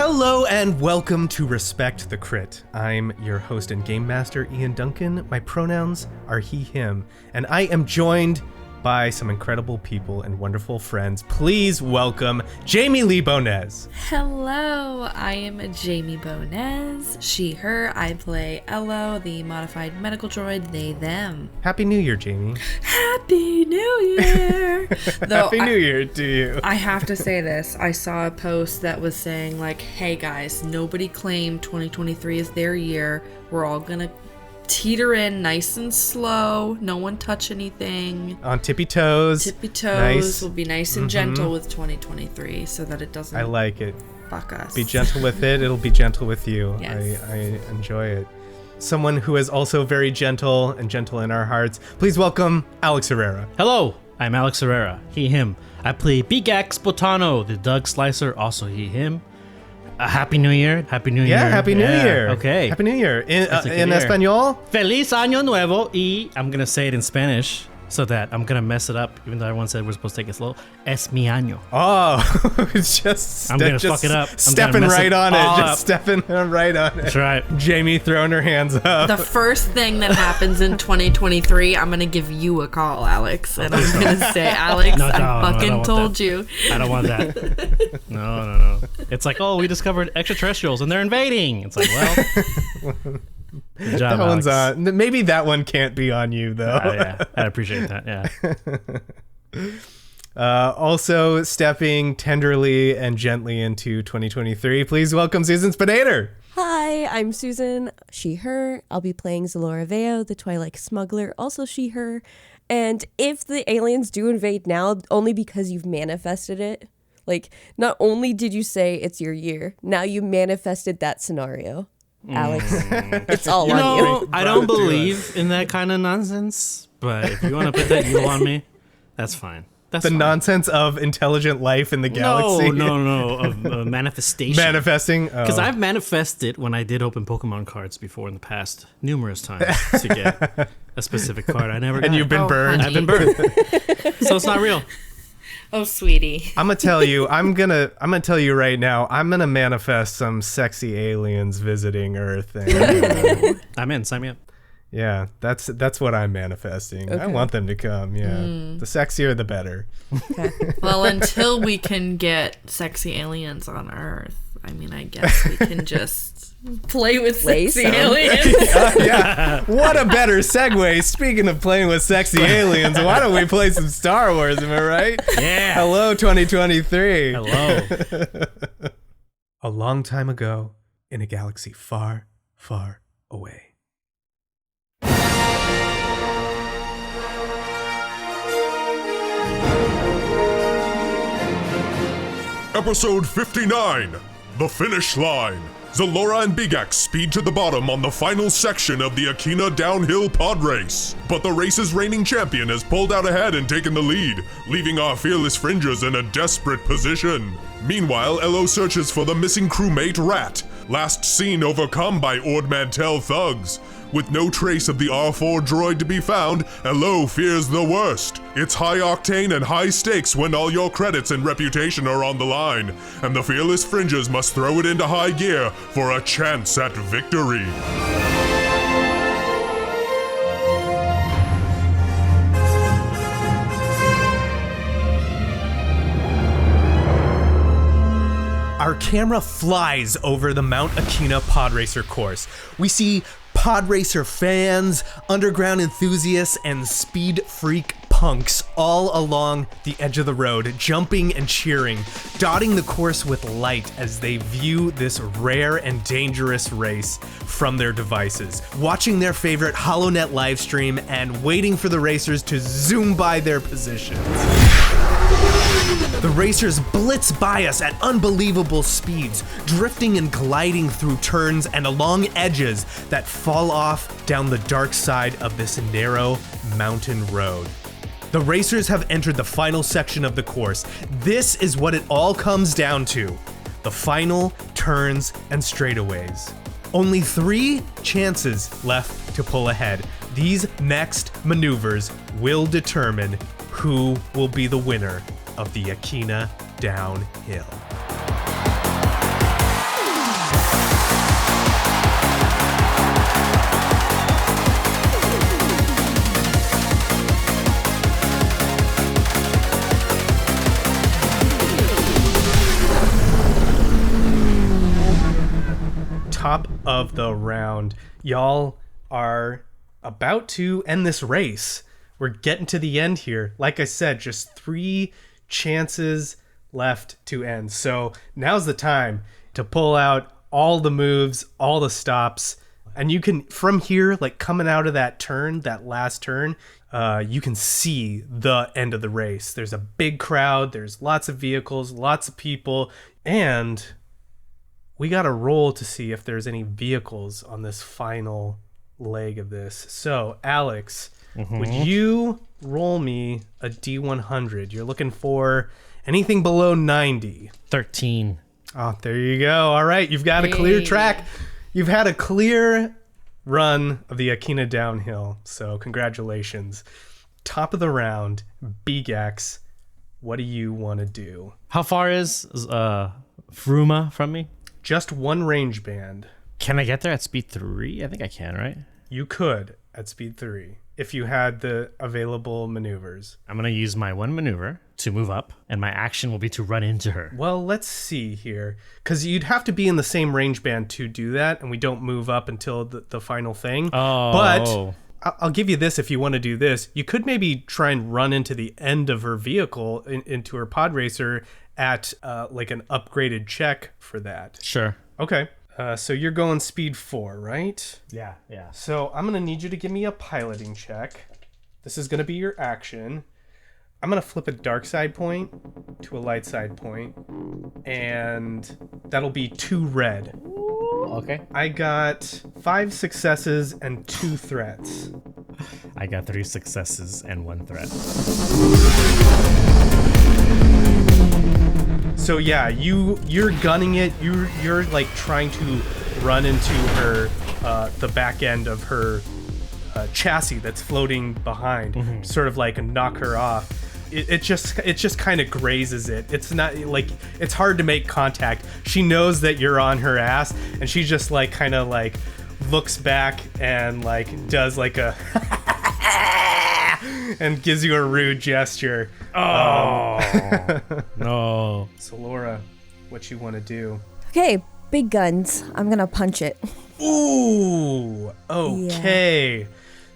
Hello and welcome to Respect the Crit. I'm your host and game master, Ian Duncan. My pronouns are he, him, and I am joined by some incredible people and wonderful friends. Please welcome Jamie Lee-Bonés. Hello, I am Jamie Bonés, she, her. I play Ello, the modified medical droid, they, them. Happy New Year, Jamie. Happy New Year! Happy New Year to you. I have to say this. I saw a post that was saying, like, hey guys, nobody claimed 2023 is their year. We're all gonna teeter in nice and slow. No one touch anything. On tippy toes. Tippy toes. Nice. We'll be nice and gentle with 2023 so that it doesn't I like it. fuck us. Be gentle with it. It'll be gentle with you. Yes. I enjoy it. Someone who is also very gentle and gentle in our hearts. Please welcome Alex Herrera. Hello, I'm Alex Herrera, he, him. I play Beegax Botano, the Doug Slicer, also he, him. Happy New Year. Happy New Year. Yeah, Happy New Year. Okay. Happy New Year. In year. Espanol? Feliz Año Nuevo y I'm going to say it in Spanish so that I'm going to mess it up, even though everyone said we're supposed to take it slow. Es mi año. Oh, it's just I'm going to fuck it up. Stepping right on it. Just stepping right on it. That's right. Jamie throwing her hands up. The first thing that happens in 2023, I'm going to give you a call, Alex. And I'm going to say, Alex, I fucking told you. I don't want that. No. It's like, oh, we discovered extraterrestrials and they're invading. It's like, well, good job, that one's Alex. on. Maybe that one can't be on you, though. Yeah, I appreciate that, yeah. Also stepping tenderly and gently into 2023, please welcome Susan Spenader. Hi, I'm Susan, she, her. I'll be playing Xelora, the Twilight Smuggler, also she, her. And if the aliens do invade now, only because you've manifested it. Like, not only did you say it's your year, now you manifested that scenario. Alex, it's all on you. I don't believe in that kind of nonsense, but if you want to put that you on me, that's fine. That's the fine. nonsense of intelligent life in the galaxy. No, of manifestation. Manifesting? Because I've manifested when I did open Pokemon cards before in the past, numerous times, to get a specific card. I never got. And you've been burned. I've been burned. So it's not real. Oh, sweetie. I'm gonna tell you. I'm gonna tell you right now. I'm gonna manifest some sexy aliens visiting Earth. And, I'm in. Sign me up. yeah, that's what I'm manifesting. Okay. I want them to come. Yeah, the sexier the better. Okay. Well, until we can get sexy aliens on Earth, I mean, I guess we can just play with Play sexy some. aliens. Yeah, what a better segue. Speaking of playing with sexy aliens, why don't we play some Star Wars? Am I right? Yeah. Hello, 2023. Hello. A long time ago, in a galaxy far, far away. Episode 59, The Finish Line. Xelora and Beegax speed to the bottom on the final section of the Akina downhill pod race. But the race's reigning champion has pulled out ahead and taken the lead, leaving our fearless fringers in a desperate position. Meanwhile, Ello searches for the missing crewmate Rat, last seen overcome by Ord Mantell thugs. With no trace of the R4 droid to be found, Ello fears the worst. It's high octane and high stakes when all your credits and reputation are on the line, and the fearless fringers must throw it into high gear for a chance at victory. Our camera flies over the Mount Akina Podracer course. We see Podracer fans, underground enthusiasts, and speed freak punks all along the edge of the road, jumping and cheering, dotting the course with light as they view this rare and dangerous race from their devices, watching their favorite HoloNet livestream and waiting for the racers to zoom by their positions. The racers blitz by us at unbelievable speeds, drifting and gliding through turns and along edges that fall off down the dark side of this narrow mountain road. The racers have entered the final section of the course. This is what it all comes down to: the final turns and straightaways. Only 3 chances left to pull ahead. These next maneuvers will determine who will be the winner of the Akina downhill. top of the round. Y'all are about to end this race. We're getting to the end here. Like I said, just 3 chances left to end. So now's the time to pull out all the moves, all the stops. And you can, from here, like coming out of that turn, that last turn, you can see the end of the race. There's a big crowd. There's lots of vehicles, lots of people. And we got to roll to see if there's any vehicles on this final leg of this. So, Alex, would you roll me a D100? You're looking for anything below 90. 13. Oh, there you go. All right, you've got a clear track. You've had a clear run of the Akina downhill, so congratulations. Top of the round, Beegax, what do you want to do? How far is Fruma from me? Just 1 range band. Can I get there at speed 3? I think I can, right? You could at speed 3 if you had the available maneuvers. I'm going to use my 1 maneuver to move up, and my action will be to run into her. Well, let's see here. Because you'd have to be in the same range band to do that, and we don't move up until the final thing. Oh. But I'll give you this if you want to do this. You could maybe try and run into the end of her vehicle, into her pod racer, at like an upgraded check for that. Sure. Okay. So you're going speed 4, right? Yeah. So I'm going to need you to give me a piloting check. This is going to be your action. I'm going to flip a dark side point to a light side point, and that'll be 2 red. Okay. I got 5 successes and 2 threats. I got 3 successes and 1 threat. So yeah, you're gunning it. You're like trying to run into her, the back end of her chassis that's floating behind, sort of like knock her off. It just kind of grazes it. It's not like, it's hard to make contact. She knows that you're on her ass, and she just like kind of like looks back and like does like a and gives you a rude gesture. Oh no. So Laura, what you want to do? Okay, big guns. I'm gonna punch it. Ooh, okay. Yeah.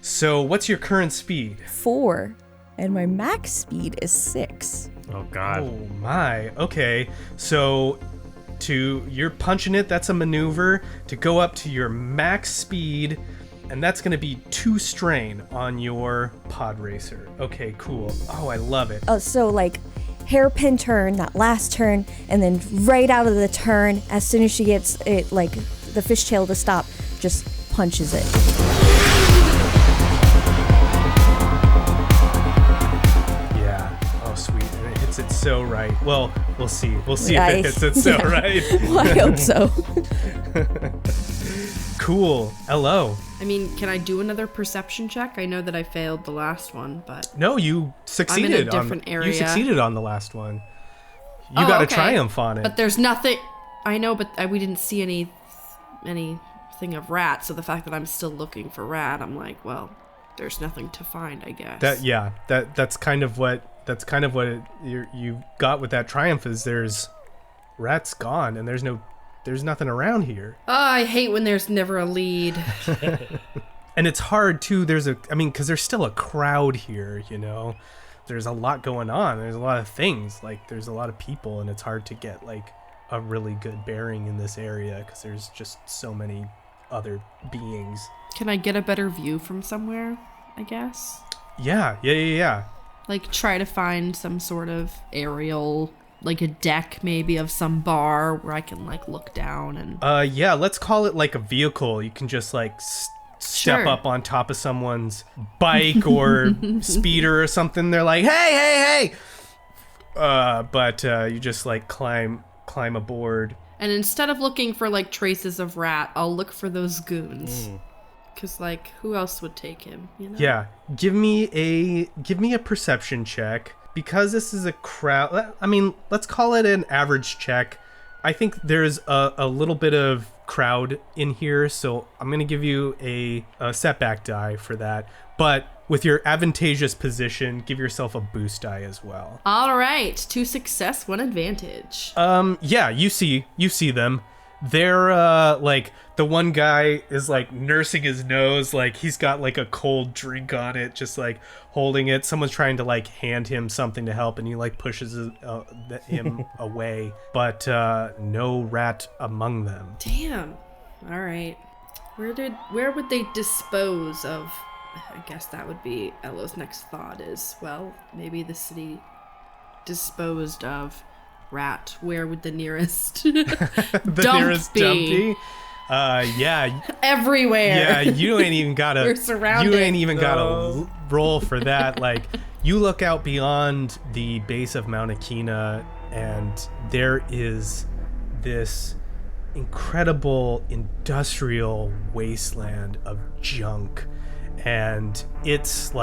So what's your current speed? 4. And my max speed is 6. Oh god. Oh my. Okay. So you're punching it, that's a maneuver to go up to your max speed, and that's going to be 2 strain on your pod racer. Okay, cool. Oh, I love it. Oh, so like hairpin turn, that last turn, and then right out of the turn, as soon as she gets it, like the fishtail to stop, just punches it. It so right. Well, we'll see. We'll see if it hits it so right. Well, I hope so. Cool. Hello. I mean, can I do another perception check? I know that I failed the last one, but no, you succeeded. I'm in a different area. You succeeded on the last one. You got a triumph on it. But there's nothing. I know, but we didn't see anything of rat. So the fact that I'm still looking for rat, I'm like, well, there's nothing to find, I guess. That's kind of what you got with that triumph, is there's rat's gone and there's nothing around here. Oh, I hate when there's never a lead. And it's hard too. Because there's still a crowd here, you know. There's a lot going on. There's a lot of things, like there's a lot of people, and it's hard to get like a really good bearing in this area because there's just so many other beings. Can I get a better view from somewhere, I guess? Yeah. Like, try to find some sort of aerial, like a deck maybe of some bar where I can, like, look down and... Yeah, let's call it, like, a vehicle. You can just, like, step up on top of someone's bike or speeder or something. They're like, hey! But you just, like, climb aboard. And instead of looking for, like, traces of rat, I'll look for those goons. Because, like, who else would take him, you know? Yeah. Give me a perception check. Because this is a crowd, I mean, let's call it an average check. I think there's a little bit of crowd in here, so I'm going to give you a setback die for that. But with your advantageous position, give yourself a boost die as well. All right. 2 success, 1 advantage. Yeah, you see them. They're like the one guy is like nursing his nose, like he's got like a cold drink on it, just like holding it. Someone's trying to like hand him something to help, and he like pushes him away, but no rat among them. Damn. All right. Where would they dispose of? I guess that would be Elo's next thought is, well, maybe the city disposed of rat. Where would the nearest Nearest dump be? Yeah. Everywhere. Yeah, you ain't even gotta. We're surrounded. You ain't even gotta roll for that. Like, you look out beyond the base of Mount Akina, and there is this incredible industrial wasteland of junk, and it's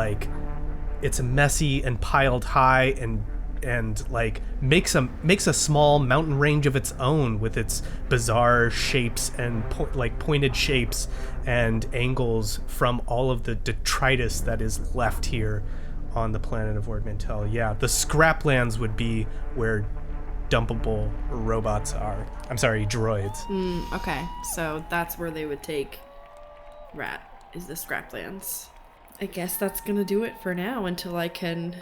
messy and piled high and like makes a small mountain range of its own with its bizarre shapes and pointed shapes and angles from all of the detritus that is left here on the planet of Ord Mantell. Yeah, the scraplands would be where dumpable robots are. I'm sorry, droids. Okay, so that's where they would take rat, is the scraplands. I guess that's gonna do it for now until I can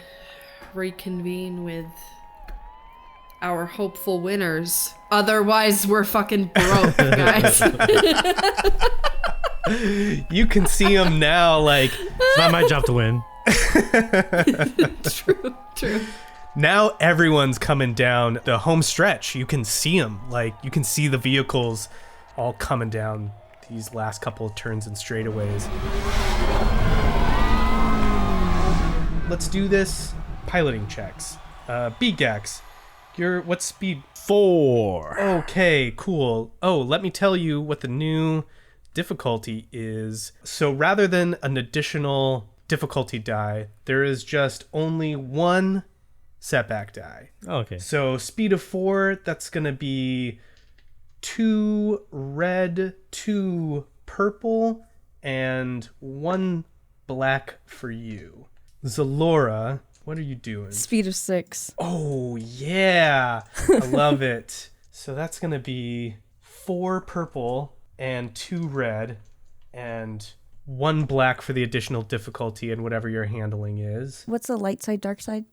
reconvene with our hopeful winners. Otherwise, we're fucking broke, guys. You can see them now, like... It's not my job to win. True. Now everyone's coming down the home stretch. You can see them. Like, you can see the vehicles all coming down these last couple of turns and straightaways. Let's do this. Piloting checks. Beegax, what's speed? 4. Okay, cool. Oh, let me tell you what the new difficulty is. So rather than an additional difficulty die, there is just only one setback die. Okay. So speed of 4, that's gonna be 2 red, 2 purple, and 1 black for you. Xelora, what are you doing? Speed of 6. Oh, yeah. I love it. So that's going to be 4 purple and 2 red and 1 black for the additional difficulty and whatever your handling is. What's the light side, dark side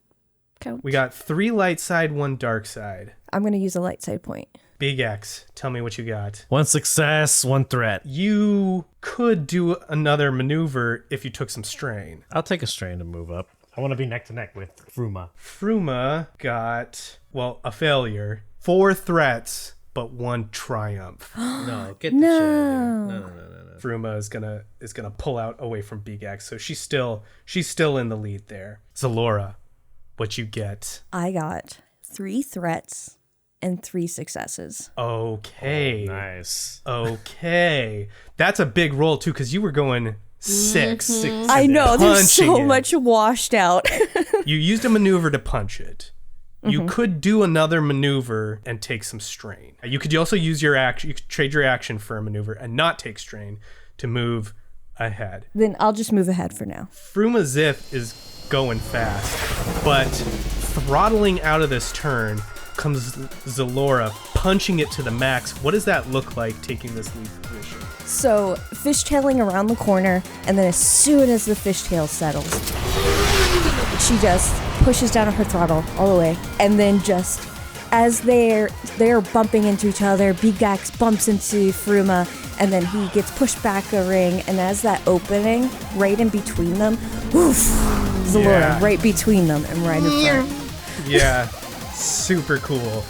count? We got 3 light side, 1 dark side. I'm going to use a light side point. Beegax, tell me what you got. 1 success, 1 threat. You could do another maneuver if you took some strain. I'll take a strain to move up. I want to be neck to neck with Fruma. Fruma got, well, a failure. 4 threats, but 1 triumph. No, get the shit out of here. No. Fruma is gonna pull out away from Beegax, so she's still in the lead there. Xelora, what you get? I got 3 threats and 3 successes. Okay. Oh, nice. Okay. That's a big roll too, because you were going 6. I know, there's so punching it. much washed out. You used a maneuver to punch it. You could do another maneuver and take some strain. You could also use your action. You could trade your action for a maneuver and not take strain to move ahead. Then I'll just move ahead for now. Fruma Zith is going fast, but throttling out of this turn comes Xelora, punching it to the max. What does that look like, taking this lead position? So, fishtailing around the corner, and then as soon as the fishtail settles, she just pushes down on her throttle all the way, and then just as they're bumping into each other, Beegax bumps into Fruma, and then he gets pushed back a ring, and as that opening, right in between them, woof, Xelora right between them and right in front. Yeah, super cool.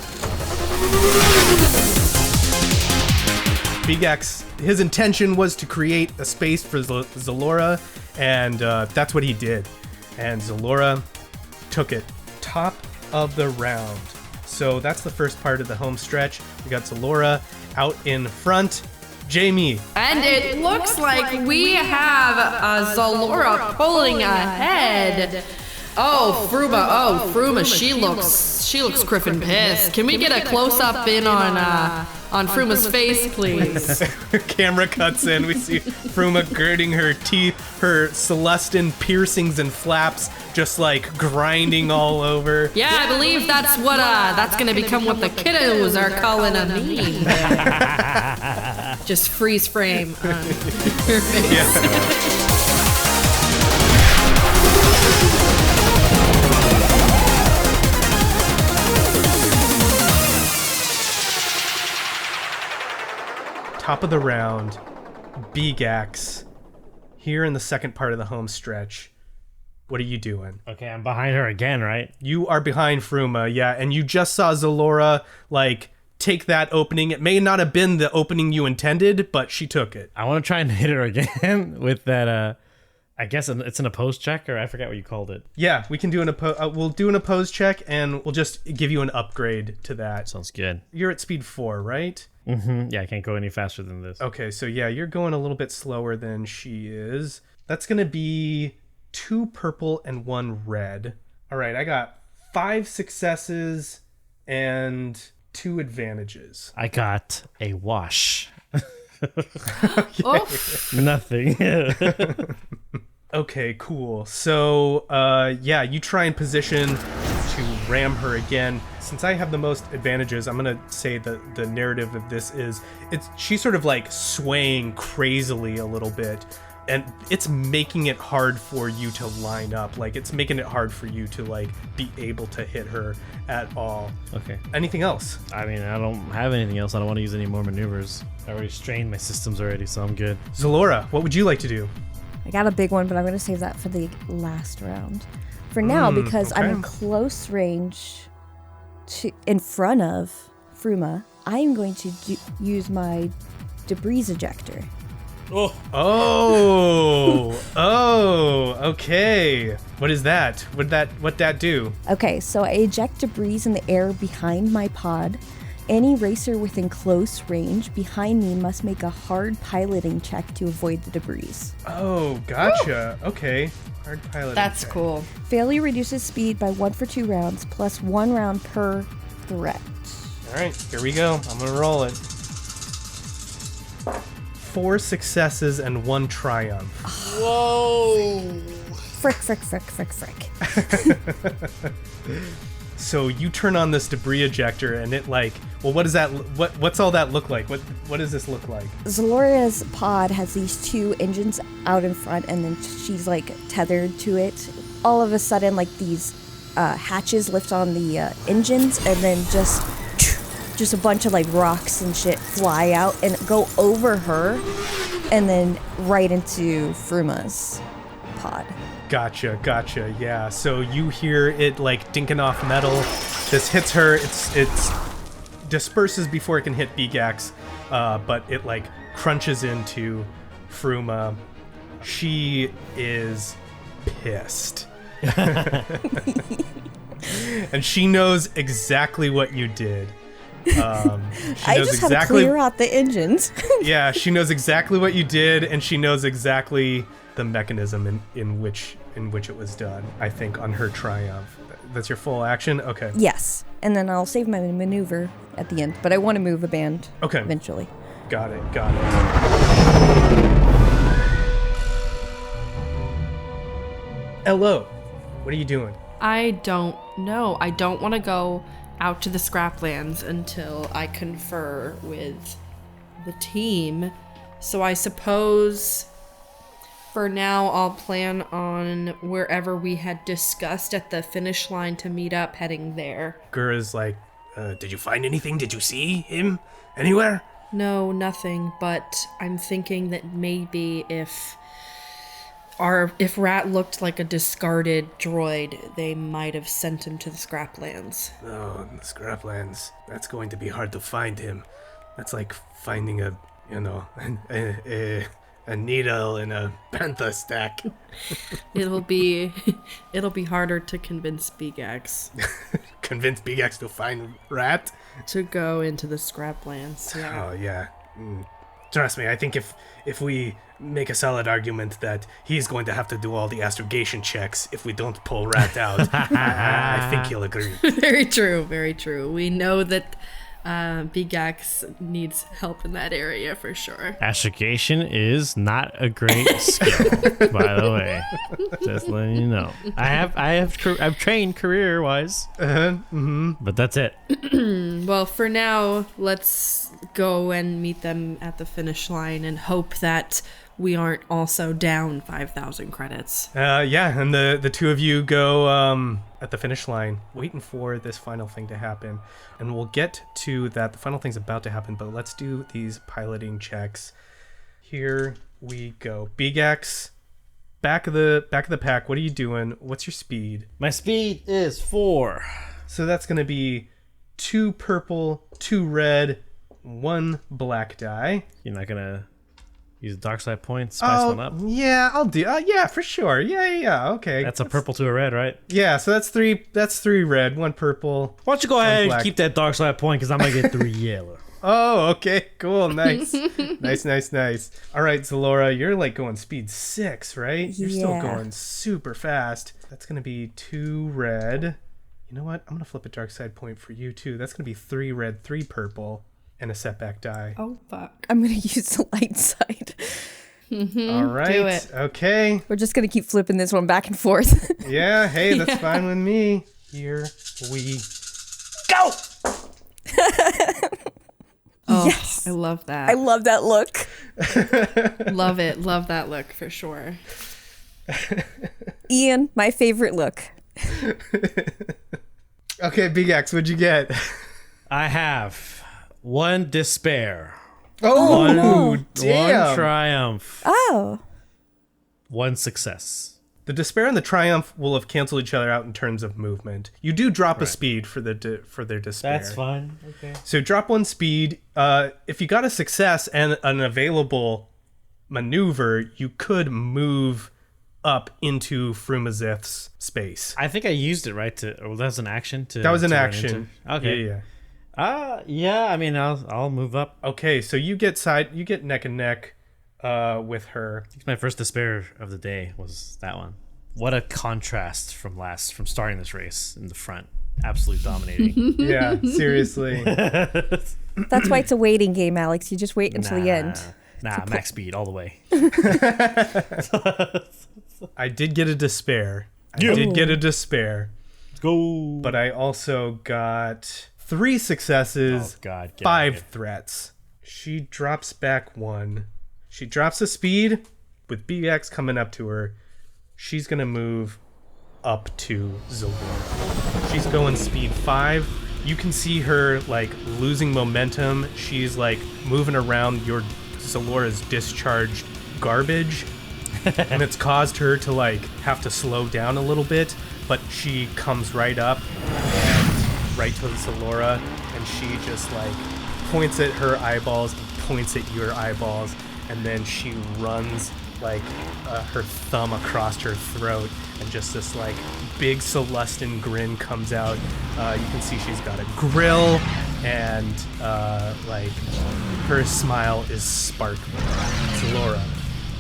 Beegax, his intention was to create a space for Xelora, and that's what he did. And Xelora took it top of the round. So that's the first part of the home stretch. We got Xelora out in front. Jamie. And it looks like we have Xelora pulling ahead. Oh, Fruma, she looks criffin' pissed. Can we get a close-up in on on Fruma's face, please. Camera cuts in. We see Fruma girding her teeth, her Celestin piercings and flaps just like grinding all over. Yeah, I believe that's what that's gonna become what the kiddos are calling a meme. Just freeze frame on her face. Yeah. Top of the round, Beegax, here in the second part of the home stretch. What are you doing? Okay, I'm behind her again, right? You are behind Fruma, yeah, and you just saw Xelora, like, take that opening. It may not have been the opening you intended, but she took it. I want to try and hit her again with that, I guess it's an opposed check, or I forget what you called it. Yeah, we can do we'll do an opposed check, and we'll just give you an upgrade to that. Sounds good. You're at speed 4, right? Mm-hmm. Yeah, I can't go any faster than this. Okay, so yeah, you're going a little bit slower than she is. That's going to be 2 purple and 1 red. All right, I got 5 successes and 2 advantages. I got a wash. Oh. Nothing. Okay, cool. So, yeah, you try and position to ram her again. Since I have the most advantages, I'm gonna say that the narrative of this is she's sort of like swaying crazily a little bit, and it's making it hard for you to line up. Like, it's making it hard for you to like be able to hit her at all. Okay. Anything else? I mean, I don't have anything else. I don't want to use any more maneuvers. I already strained my systems already, so I'm good. Xelora, what would you like to do? I got a big one, but I'm going to save that for the last round. For now, because I'm in close range in front of Fruma, I'm going to use my debris ejector. Oh, okay. What is that? What'd that do? Okay, so I eject debris in the air behind my pod. Any racer within close range behind me must make a hard piloting check to avoid the debris. Oh, gotcha. Woo! Okay. Hard piloting. That's check. cool. Failure reduces speed by 1 for 2 rounds, plus 1 round per threat. All right, here we go. I'm gonna roll it. 4 successes and 1 triumph. Whoa! Frick. So you turn on this debris ejector, and it like, well, what does that? What's all that look like? What does this look like? Xelora's pod has these 2 engines out in front, and then she's like tethered to it. All of a sudden, like these hatches lift on the engines, and then just a bunch of like rocks and shit fly out and go over her, and then right into Fruma's pod. Gotcha. Yeah. So you hear it like dinking off metal. This hits her. It's disperses before it can hit Beegax, but it like crunches into Fruma. She is pissed. And she knows exactly what you did. I just had to clear out the engines. Yeah, she knows exactly what you did, and she knows exactly the mechanism in which it was done. I think on her triumph. That's your full action? Okay. Yes, and then I'll save my maneuver at the end, but I want to move a band. Okay. Eventually. Got it. Hello. What are you doing? I don't know. I don't want to go out to the scraplands until I confer with the team. So I suppose for now I'll plan on wherever we had discussed at the finish line to meet up, heading there. Gura's like, did you find anything? Did you see him anywhere? No, nothing, but I'm thinking that maybe if Rat looked like a discarded droid, they might have sent him to the scraplands. Oh, the scraplands. That's going to be hard to find him. That's like finding a needle in a bantha stack. It'll be harder to convince Beegax. Convince Beegax to find Rat? To go into the scraplands. Yeah. Oh, yeah. Trust me, I think if we make a solid argument that he's going to have to do all the astrogation checks if we don't pull Rat out, I think he'll agree. Very true, very true. We know that Beegax needs help in that area for sure. Astrogation is not a great skill, by the way. Just letting you know. I've trained career wise, but that's it. Well, for now, let's go and meet them at the finish line and hope that we aren't also down 5,000 credits. Yeah, and the two of you go at the finish line, waiting for this final thing to happen. And we'll get to that. The final thing's about to happen, but let's do these piloting checks. Here we go. Beegax, back of the pack. What are you doing? What's your speed? My speed is 4. So that's going to be 2 purple, 2 red, 1 black die. You're not gonna use dark side points, spice one up? Yeah, I'll do. Yeah, for sure. Yeah. Okay. That's a purple to a red, right? Yeah, so that's 3 red, 1 purple. Why don't you go ahead black. and keep that dark side point, because I'm gonna get 3 yellow. Oh, okay, cool, nice. nice. All right, Xelora, you're like going speed 6, right? You're still going super fast. That's gonna be 2 red. You know what? I'm gonna flip a dark side point for you too. That's gonna be 3 red, 3 purple, and a setback die. Oh, fuck. I'm going to use the light side. All right, Do it. okay. We're just going to keep flipping this one back and forth. Yeah, hey, that's fine with me. Here we go. Oh, Yes. I love that. I love that look. Love it. Love that look for sure. Ian, my favorite look. Okay, Beegax, what'd you get? I have 1 despair, Oh, one damn. triumph, Oh. 1 success. The despair and the triumph will have canceled each other out in terms of movement. You do drop a speed for their despair. That's fine. Okay. So drop 1 speed. If you got a success and an available maneuver, you could move up into Frumazith's space. I think I used it right or that was an action to. That was an to run action. into? Okay. Yeah. Yeah. I mean, I'll move up. Okay, so you get neck and neck with her. My first despair of the day was that one. What a contrast from starting this race in the front. Absolute dominating. Yeah, seriously. That's why it's a waiting game, Alex. You just wait until the end. Nah, max speed all the way. I did get a despair. Let's go. But I also got 3 successes, Oh, God, get 5 out of threats. She drops back 1. She drops a speed with Beegax coming up to her. She's going to move up to Xelora. She's going speed 5. You can see her like losing momentum. She's like moving around your Xelora's discharged garbage. And it's caused her to like have to slow down a little bit, but she comes right up and right to Xelora, and she just like points at her eyeballs and points at your eyeballs, and then she runs like her thumb across her throat, and just this like big Celestin grin comes out. You can see she's got a grill, and like her smile is sparkling. Xelora,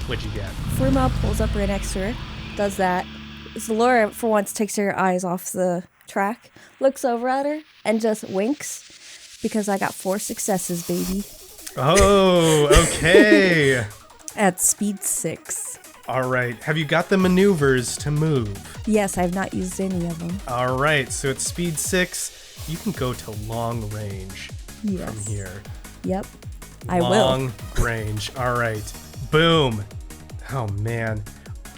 what'd you get? Fruma pulls up right next to her, does that. Xelora, for once, takes her eyes off the track, looks over at her, and just winks, because I got 4 successes, baby. Oh, okay. At speed 6. All right. Have you got the maneuvers to move? Yes, I've not used any of them. All right. So at speed 6, you can go to long range Yes. from here. Yep. I Long will. range. All right. Boom. Oh, man.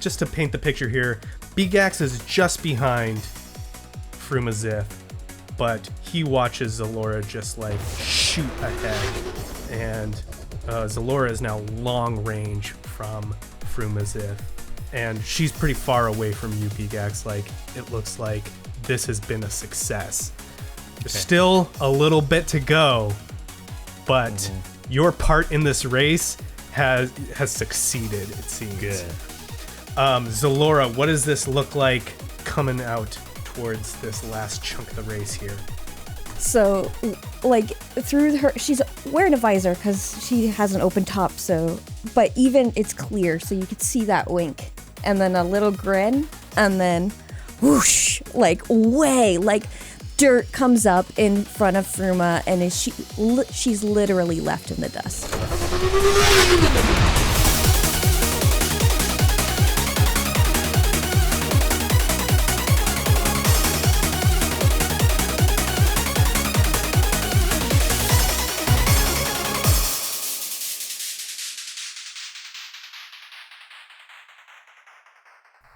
Just to paint the picture here, Beegax is just behind Frumazith, but he watches Xelora just like shoot ahead. And Xelora is now long range from Frumazith. And she's pretty far away from you, Beegax. Like, it looks like this has been a success. There's still a little bit to go, but your part in this race has succeeded, it seems. Good. Xelora, what does this look like coming out towards this last chunk of the race here? So, like, through her, she's wearing a visor because she has an open top, so, but even it's clear, so you could see that wink. And then a little grin, and then whoosh, like, way, like, dirt comes up in front of Fruma, and she's literally left in the dust.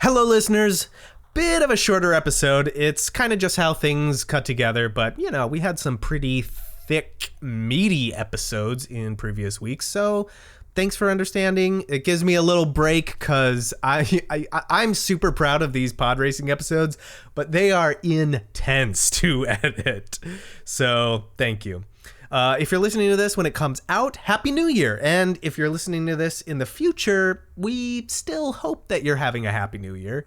Hello, listeners. Bit of a shorter episode. It's kind of just how things cut together, but, you know, we had some pretty thick, meaty episodes in previous weeks, so thanks for understanding. It gives me a little break because I'm super proud of these pod racing episodes, but they are intense to edit, so thank you. If you're listening to this when it comes out, Happy New Year. And if you're listening to this in the future, we still hope that you're having a Happy New Year.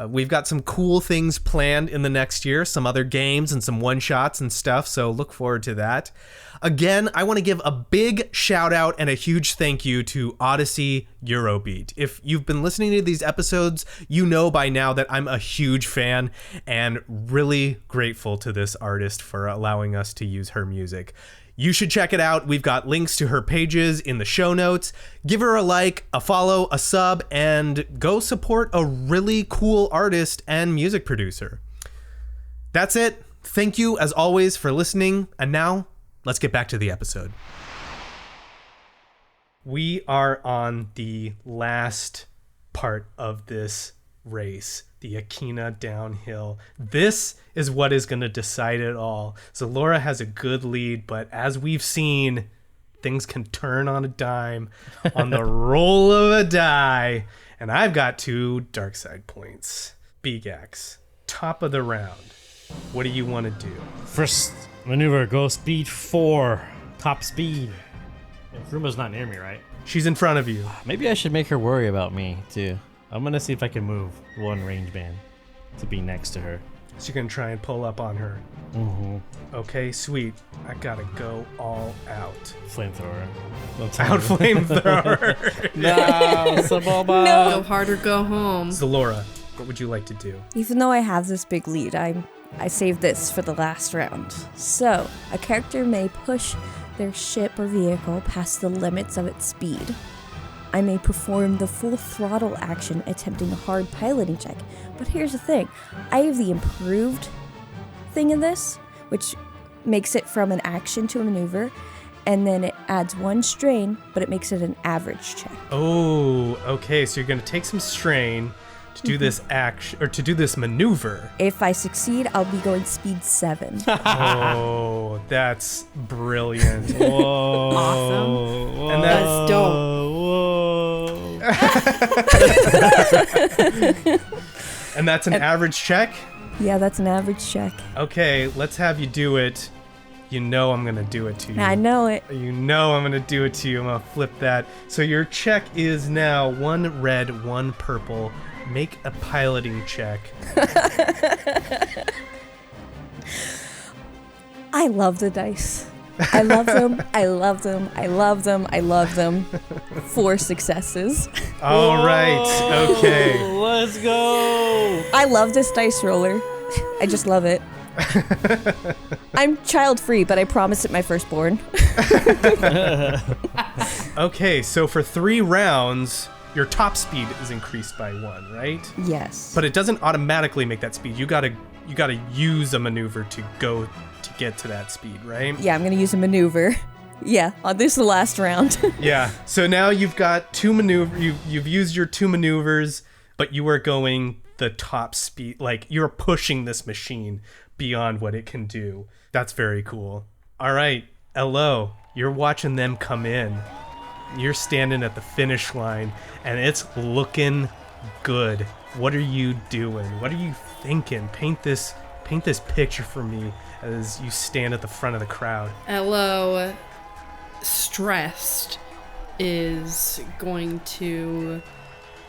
We've got some cool things planned in the next year, some other games and some one-shots and stuff, so look forward to that. Again, I want to give a big shout out and a huge thank you to Odyssey Eurobeat. If you've been listening to these episodes, you know by now that I'm a huge fan and really grateful to this artist for allowing us to use her music. You should check it out. We've got links to her pages in the show notes. Give her a like, a follow, a sub, and go support a really cool artist and music producer. That's it. Thank you, as always, for listening. And now, let's get back to the episode. We are on the last part of this race, the Akina downhill. This is what is going to decide it all. Xelora has a good lead, but as we've seen, things can turn on a dime on the roll of a die. And I've got 2 dark side points. Beegax, top of the round. What do you want to do? First maneuver, go speed 4, top speed. And Fruma's not near me, right? She's in front of you. Maybe I should make her worry about me, too. I'm gonna see if I can move one range band to be next to her. So you're gonna try and pull up on her. Mm-hmm. Okay, sweet. I gotta go all out. Flamethrower. Out flamethrower. No, Saboma. No. Go hard or go home. Xelora, what would you like to do? Even though I have this big lead, I saved this for the last round. So, a character may push their ship or vehicle past the limits of its speed. I may perform the full throttle action attempting a hard piloting check. But here's the thing. I have the improved thing in this, which makes it from an action to a maneuver, and then it adds 1 strain, but it makes it an average check. Oh, okay. So you're gonna take some strain to do this action, or to do this maneuver. If I succeed, I'll be going speed 7. Oh, that's brilliant. Whoa. Awesome. Whoa. And That's dope. Whoa. And that's an average check? Yeah, that's an average check. Okay, let's have you do it. You know I'm gonna do it to you. I know it. You know I'm gonna do it to you. I'm gonna flip that. So your check is now 1 red, 1 purple. Make a piloting check. I love the dice. I love them. I love them. I love them. I love them. 4 successes. All right. Okay. Let's go. I love this dice roller. I just love it. I'm child free, but I promised it my firstborn. Okay, so for 3 rounds, your top speed is increased by 1, right? Yes. But it doesn't automatically make that speed. You gotta use a maneuver to go to get to that speed, right? Yeah, I'm gonna use a maneuver. Yeah, this is the last round. Yeah. So now you've got 2 maneuver. You've used your 2 maneuvers, but you are going the top speed. Like, you're pushing this machine beyond what it can do. That's very cool. All right, LO, you're watching them come in. You're standing at the finish line, and it's looking good. What are you doing? What are you thinking? Paint this picture for me as you stand at the front of the crowd. Elo, stressed, is going to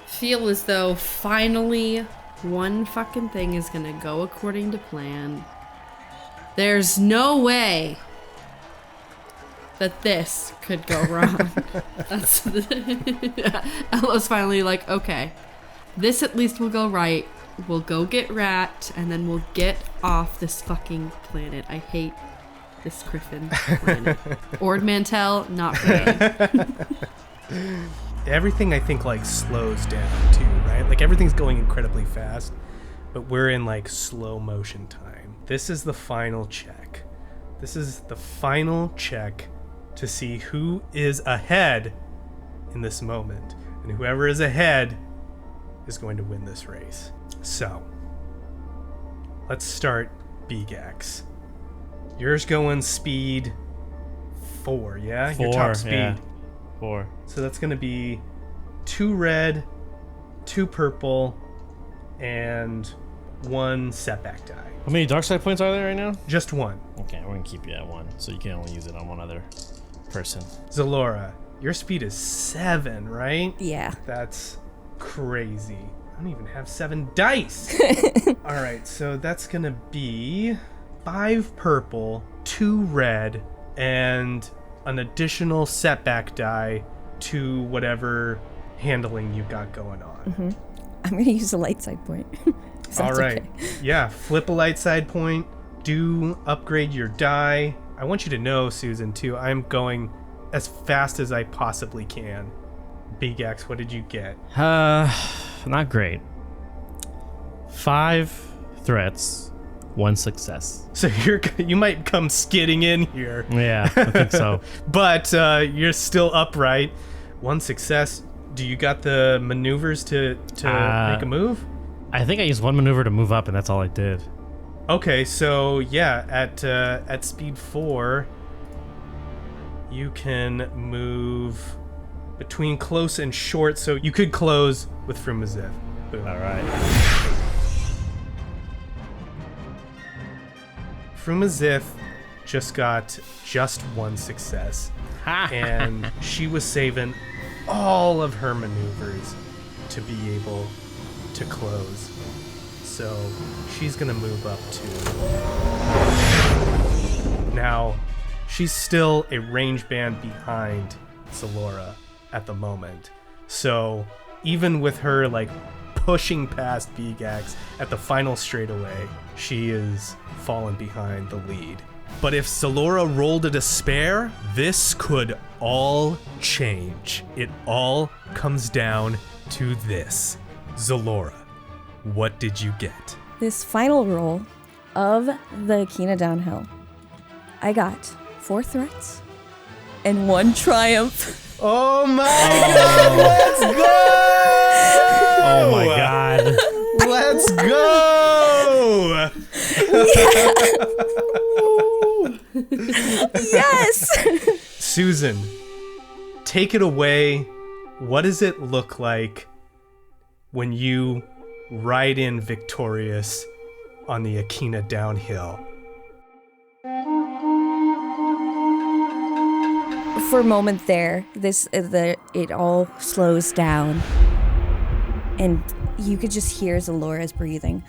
feel as though finally one fucking thing is gonna go according to plan. There's no way that this could go wrong. Ella's finally like, okay, this at least will go right. we'll go get Rat, and then we'll get off this fucking planet. I hate this Griffin planet. Ord Mantell, not for me. Everything, I think, like, slows down, too, right? Like, everything's going incredibly fast, but we're in, like, slow motion time. This is the final check. This is the final check to see who is ahead in this moment. And whoever is ahead is going to win this race. So, let's start Beegax. Yours going speed 4, yeah? 4, your top speed. yeah. 4. So that's going to be 2 red, 2 purple, and 1 setback die. How many dark side points are there right now? Just 1. Okay, we're gonna keep you at 1, so you can only use it on one other person. Xelora, your speed is 7, right? Yeah. That's crazy. I don't even have 7 dice. All right, so that's going to be 5 purple, 2 red, and an additional setback die to whatever handling you got going on. Mm-hmm. I'm going to use a light side point. All right. Okay. Yeah, flip a light side point. Do upgrade your die. I want you to know, Susan, too, I'm going as fast as I possibly can. Beegax, what did you get? Not great. 5 threats, 1 success. So you might come skidding in here. Yeah, I think so. But you're still upright. 1 success. Do you got the maneuvers to make a move? I think I used 1 maneuver to move up, and that's all I did. Okay, so yeah, at speed 4, you can move between close and short, so you could close with Frumaziv. Boom. All right. Frumaziv just got just 1 success, and she was saving all of her maneuvers to be able to close. So she's gonna move up too. Now, she's still a range band behind Xelora at the moment. So even with her like pushing past Beegax at the final straightaway, she is falling behind the lead. But if Xelora rolled a despair, this could all change. It all comes down to this. Xelora, what did you get? This final roll of the Akina Downhill, I got 4 threats and 1 triumph. Oh my god, let's go! Oh my god. Let's go! Yes! Susan, take it away. What does it look like when you ride in victorious on the Akina Downhill? For a moment there, it all slows down, and you could just hear Xelora's breathing.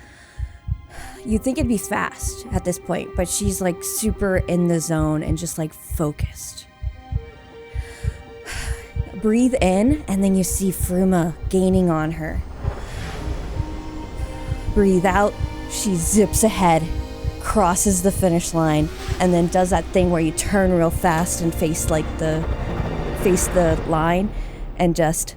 You'd think it'd be fast at this point, but she's like super in the zone and just like focused. Breathe in, and then you see Fruma gaining on her. Breathe out, she zips ahead, crosses the finish line, and then does that thing where you turn real fast and face the line and just...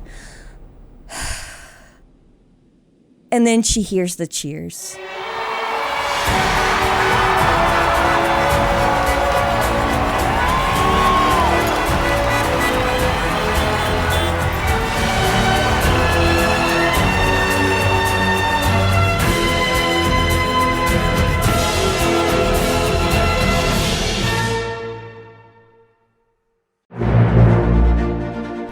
And then she hears the cheers.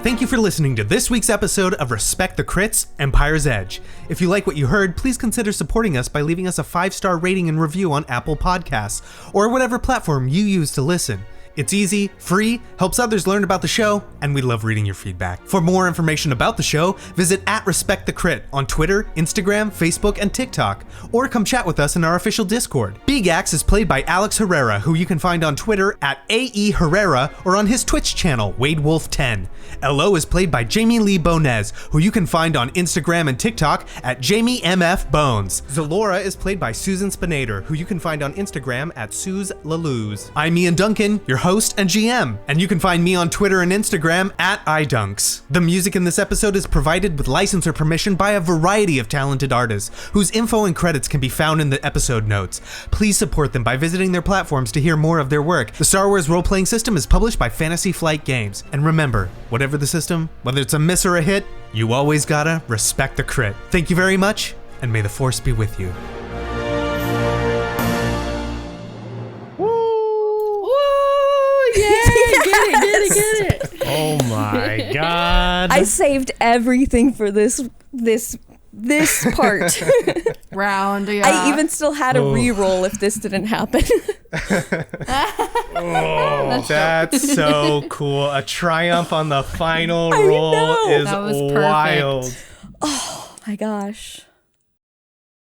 Thank you for listening to this week's episode of Respect the Crits, Empire's Edge. If you like what you heard, please consider supporting us by leaving us a 5-star rating and review on Apple Podcasts, or whatever platform you use to listen. It's easy, free, helps others learn about the show, and we love reading your feedback. For more information about the show, visit @RespectTheCrit on Twitter, Instagram, Facebook, and TikTok, or come chat with us in our official Discord. Beegax is played by Alex Herrera, who you can find on Twitter @AE Herrera or on his Twitch channel, WadeWolf10. LO is played by Jamie Lee-Bonés, who you can find on Instagram and TikTok @JamieMFBones. Xelora is played by Susan Spenader, who you can find on Instagram @SuzLalouz. I'm Ian Duncan, your host and GM, and you can find me on Twitter and Instagram @idunks. The music in this episode is provided with license or permission by a variety of talented artists, whose info and credits can be found in the episode notes. Please support them by visiting their platforms to hear more of their work. The Star Wars role-playing system is published by Fantasy Flight Games. And remember, whatever the system, whether it's a miss or a hit, you always gotta respect the crit. Thank you very much, and may the Force be with you. Get it. Oh my god. I saved everything for this part. Round, yeah. I even still had a re-roll if this didn't happen. That's so cool. A triumph on the final roll is That was wild. perfect. Oh my gosh.